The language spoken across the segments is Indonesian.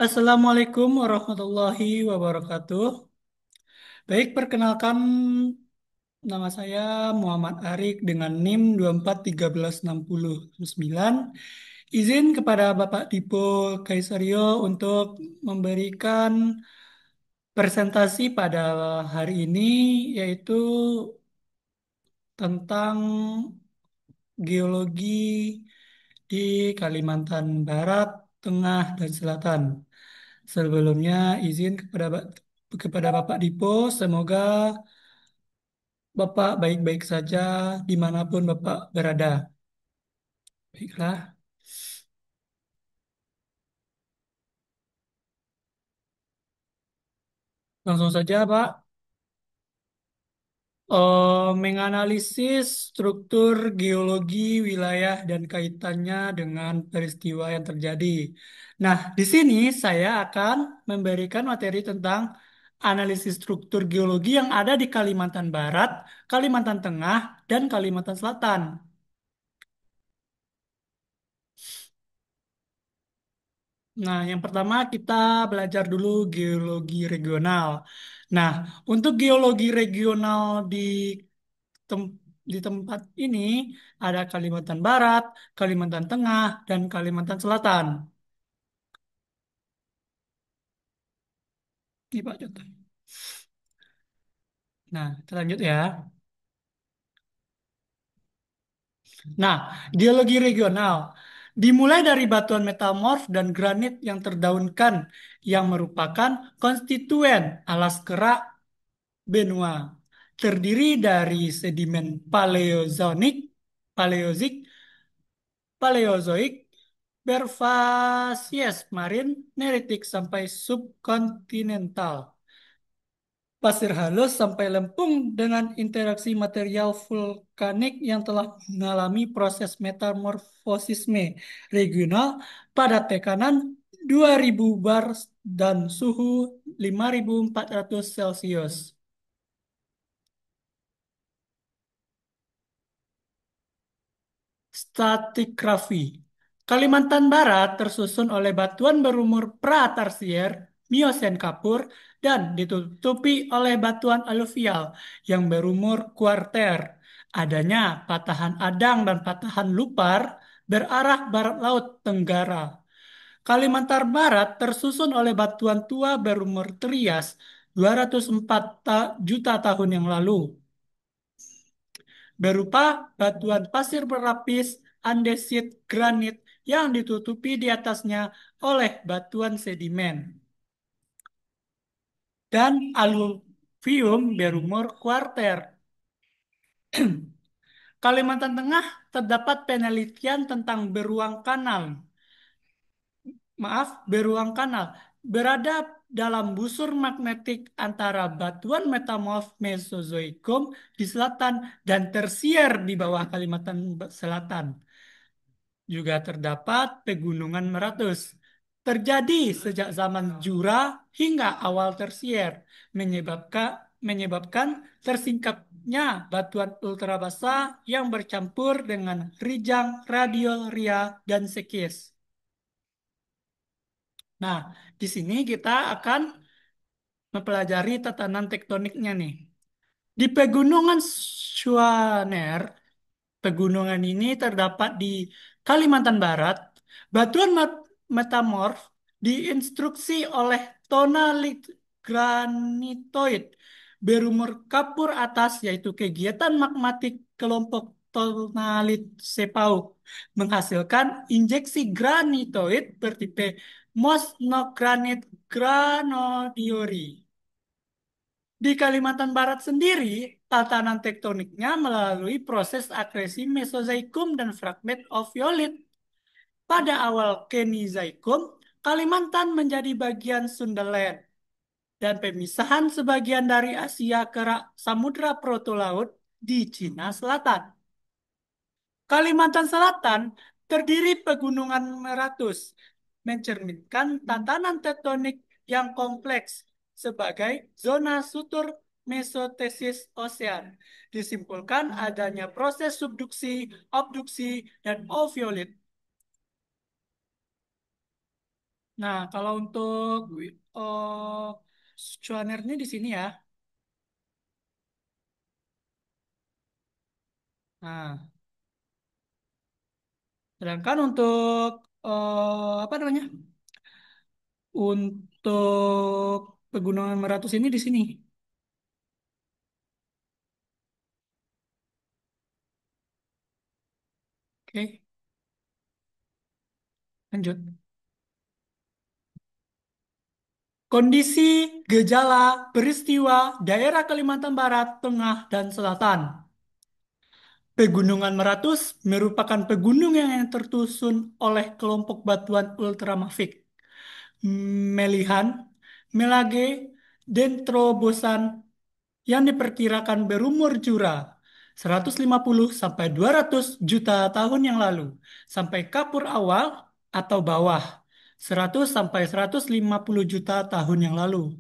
Assalamualaikum warahmatullahi wabarakatuh. Baik, perkenalkan nama saya Muhammad Arik dengan NIM 24136069. Izin kepada Bapak Dipo Kaisario untuk memberikan presentasi pada hari ini yaitu tentang geologi di Kalimantan Barat, Tengah, dan Selatan. Sebelumnya izin kepada Bapak Dipo, semoga Bapak baik-baik saja dimanapun Bapak berada. Baiklah, langsung saja Pak. Menganalisis struktur geologi wilayah dan kaitannya dengan peristiwa yang terjadi. Nah, di sini saya akan memberikan materi tentang analisis struktur geologi yang ada di Kalimantan Barat, Kalimantan Tengah, dan Kalimantan Selatan. Nah, yang pertama kita belajar dulu geologi regional. Nah, untuk geologi regional tem- di tempat ini ada Kalimantan Barat, Kalimantan Tengah, dan Kalimantan Selatan. Ini Pak contoh. Nah, kita lanjut ya. Nah, geologi regional dimulai dari batuan metamorf dan granit yang terdaunkan yang merupakan konstituen alas kerak benua. Terdiri dari sedimen Paleozoik, Paleozik, Paleozoik, Bervasies marin, neritik sampai subkontinental. Pasir halus sampai lempung dengan interaksi material vulkanik yang telah mengalami proses metamorfosisme regional pada tekanan 2000 bar dan suhu 5400 Celcius. Stratigrafi. Kalimantan Barat tersusun oleh batuan berumur pra-Tarsier, Miosen kapur, dan ditutupi oleh batuan aluvial yang berumur kuarter. Adanya patahan Adang dan patahan Lupar berarah barat laut Tenggara. Kalimantan Barat tersusun oleh batuan tua berumur Trias 204 juta tahun yang lalu berupa batuan pasir berlapis andesit granit yang ditutupi di atasnya oleh batuan sedimen dan aluvium berumur kuarter. Kalimantan Tengah terdapat penelitian tentang beruang kanal. Maaf, beruang kanal berada dalam busur magnetik antara batuan metamorf Mesozoikum di selatan dan tersier di bawah Kalimantan Selatan. Juga terdapat pegunungan meratus. Terjadi sejak zaman Jura hingga awal tersier, menyebabkan menyebabkan tersingkapnya batuan ultrabasa yang bercampur dengan rijang, radiol, ria, dan sekis. Nah, di sini kita akan mempelajari tatanan tektoniknya nih. Di Pegunungan Swaner, pegunungan ini terdapat di Kalimantan Barat. Batuan metamorf diinstruksi oleh tonalit granitoid berumur kapur atas yaitu kegiatan magmatik kelompok tonalit sepauk menghasilkan injeksi granitoid bertipe Mosnogranit granodiori. Di Kalimantan Barat sendiri, tatanan tektoniknya melalui proses akresi Mesozoikum dan fragmen oviolit. Pada awal Kenizoikum, Kalimantan menjadi bagian Sundaland dan pemisahan sebagian dari Asia ke Samudra Protolaut di Cina Selatan. Kalimantan Selatan terdiri pegunungan meratus, mencerminkan tatanan tektonik yang kompleks sebagai zona sutur mesotesis osean. Disimpulkan adanya proses subduksi, abduksi, dan oviolit. Nah, kalau untuk oh, Schwaner di sini ya. Nah, sedangkan untuk apa namanya? Untuk Pegunungan Meratus ini di sini. Oke, lanjut. Kondisi, gejala, peristiwa daerah Kalimantan Barat, Tengah, dan Selatan. Pegunungan Meratus merupakan pegunungan yang tersusun oleh kelompok batuan ultramafik, Melihan, Melage, Dentrobosan yang diperkirakan berumur jura 150 sampai 200 juta tahun yang lalu sampai kapur awal atau bawah 100 sampai 150 juta tahun yang lalu.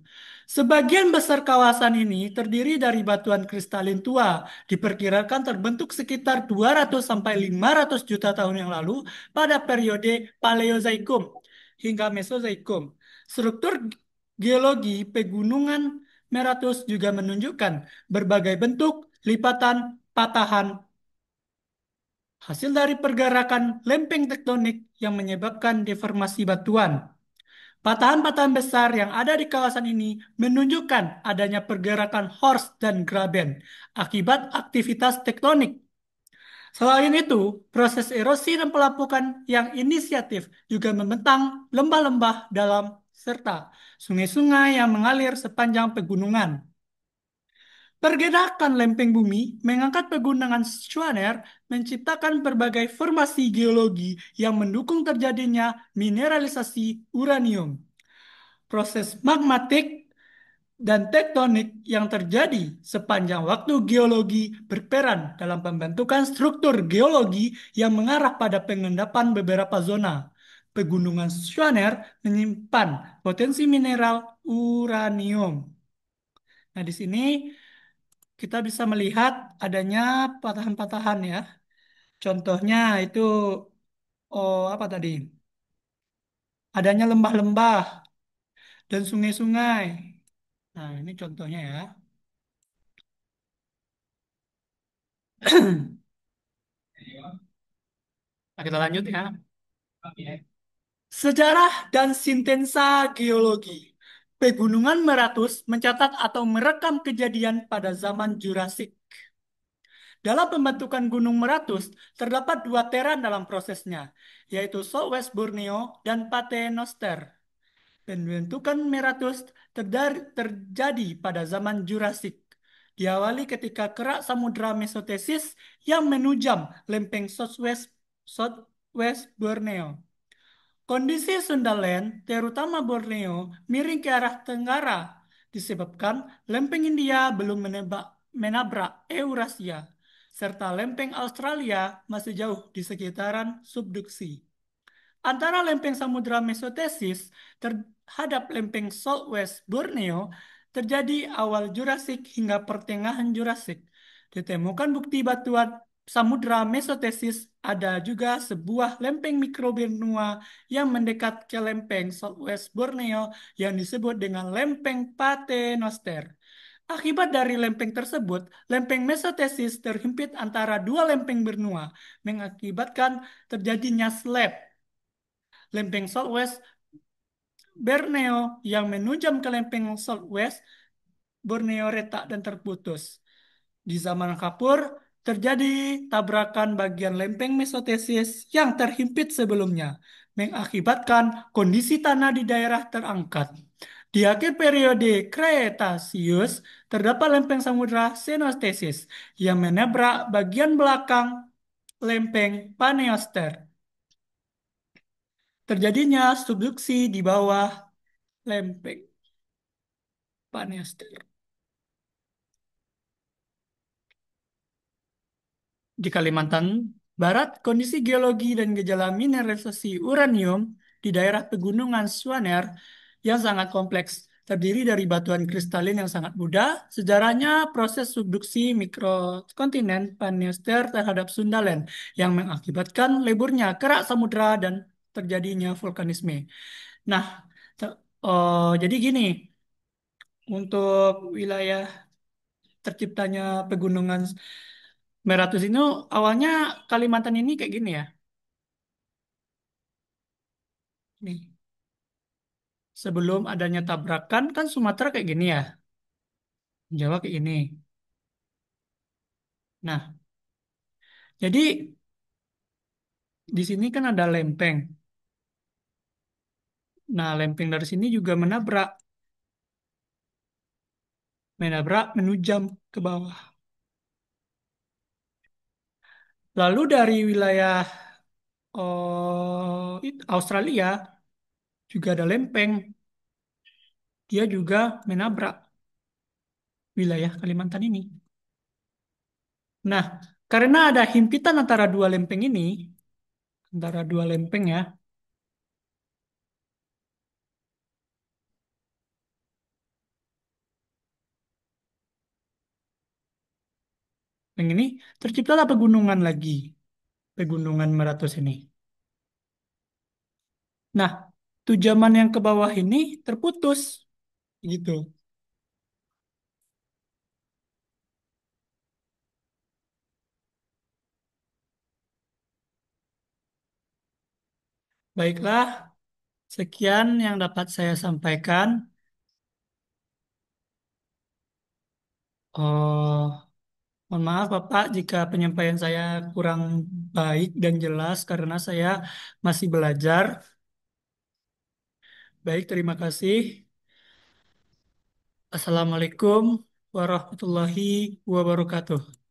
Sebagian besar kawasan ini terdiri dari batuan kristalin tua, diperkirakan terbentuk sekitar 200 sampai 500 juta tahun yang lalu pada periode Paleozoikum hingga Mesozoikum. Struktur geologi pegunungan Meratus juga menunjukkan berbagai bentuk lipatan, patahan, hasil dari pergerakan lempeng tektonik yang menyebabkan deformasi batuan. Patahan-patahan besar yang ada di kawasan ini menunjukkan adanya pergerakan Horst dan Graben akibat aktivitas tektonik. Selain itu, proses erosi dan pelapukan yang inisiatif juga membentang lembah-lembah dalam serta sungai-sungai yang mengalir sepanjang pegunungan. Pergerakan lempeng bumi mengangkat pegunungan Schwaner menciptakan berbagai formasi geologi yang mendukung terjadinya mineralisasi uranium. Proses magmatik dan tektonik yang terjadi sepanjang waktu geologi berperan dalam pembentukan struktur geologi yang mengarah pada pengendapan beberapa zona. Pegunungan Schwaner menyimpan potensi mineral uranium. Nah, di sini kita bisa melihat adanya patahan-patahan ya. Contohnya itu apa tadi? Adanya lembah-lembah dan sungai-sungai. Nah, ini contohnya ya. Nah, kita lanjut ya. Sejarah dan sintensa geologi. Pegunungan Meratus mencatat atau merekam kejadian pada zaman Jurasik. Dalam pembentukan Gunung Meratus, terdapat dua teran dalam prosesnya, yaitu Southwest Borneo dan Pater Noster. Pembentukan Meratus terjadi pada zaman Jurasik. Diawali ketika kerak samudra mesotesis yang menujam lempeng Southwest Borneo. Kondisi Sundaland, terutama Borneo, miring ke arah tenggara disebabkan lempeng India belum menabrak Eurasia, serta lempeng Australia masih jauh di sekitaran subduksi. Antara lempeng samudra mesotesis terhadap lempeng Southwest Borneo terjadi awal Jurassik hingga pertengahan Jurassik. Ditemukan bukti batuan samudra mesotesis, ada juga sebuah lempeng mikrobenua yang mendekat ke lempeng Southwest Borneo yang disebut dengan lempeng Paternoster. Akibat dari lempeng tersebut, lempeng mesotesis terhimpit antara dua lempeng benua, mengakibatkan terjadinya slab lempeng Southwest Borneo yang menunjam ke lempeng Southwest Borneo retak dan terputus. Di zaman Kapur, terjadi tabrakan bagian lempeng mesotesis yang terhimpit sebelumnya, mengakibatkan kondisi tanah di daerah terangkat. Di akhir periode Kretasius, terdapat lempeng samudra senostesis yang menabrak bagian belakang lempeng Paneoster. Terjadinya subduksi di bawah lempeng Paneoster. Di Kalimantan Barat, kondisi geologi dan gejala mineralisasi uranium di daerah pegunungan Swaner yang sangat kompleks, terdiri dari batuan kristalin yang sangat muda. Sejarahnya proses subduksi mikrokontinen Paneoster terhadap Sundaland yang mengakibatkan leburnya kerak samudra dan terjadinya vulkanisme. Nah, jadi gini, untuk wilayah terciptanya pegunungan Meratus itu awalnya Kalimantan ini kayak gini ya. Nih, sebelum adanya tabrakan kan Sumatera kayak gini ya, Jawa kayak gini. Nah, jadi di sini kan ada lempeng. Nah, lempeng dari sini juga menabrak, menujam ke bawah. Lalu dari wilayah Australia juga ada lempeng, dia juga menabrak wilayah Kalimantan ini. Nah, karena ada himpitan antara dua lempeng ini, antara dua lempeng ya, yang ini terciptalah pegunungan lagi, pegunungan Meratus ini. Nah, tujaman yang ke bawah ini terputus, gitu. Baiklah, sekian yang dapat saya sampaikan. Oh, mohon maaf Bapak jika penyampaian saya kurang baik dan jelas karena saya masih belajar. Baik, terima kasih. Assalamualaikum warahmatullahi wabarakatuh.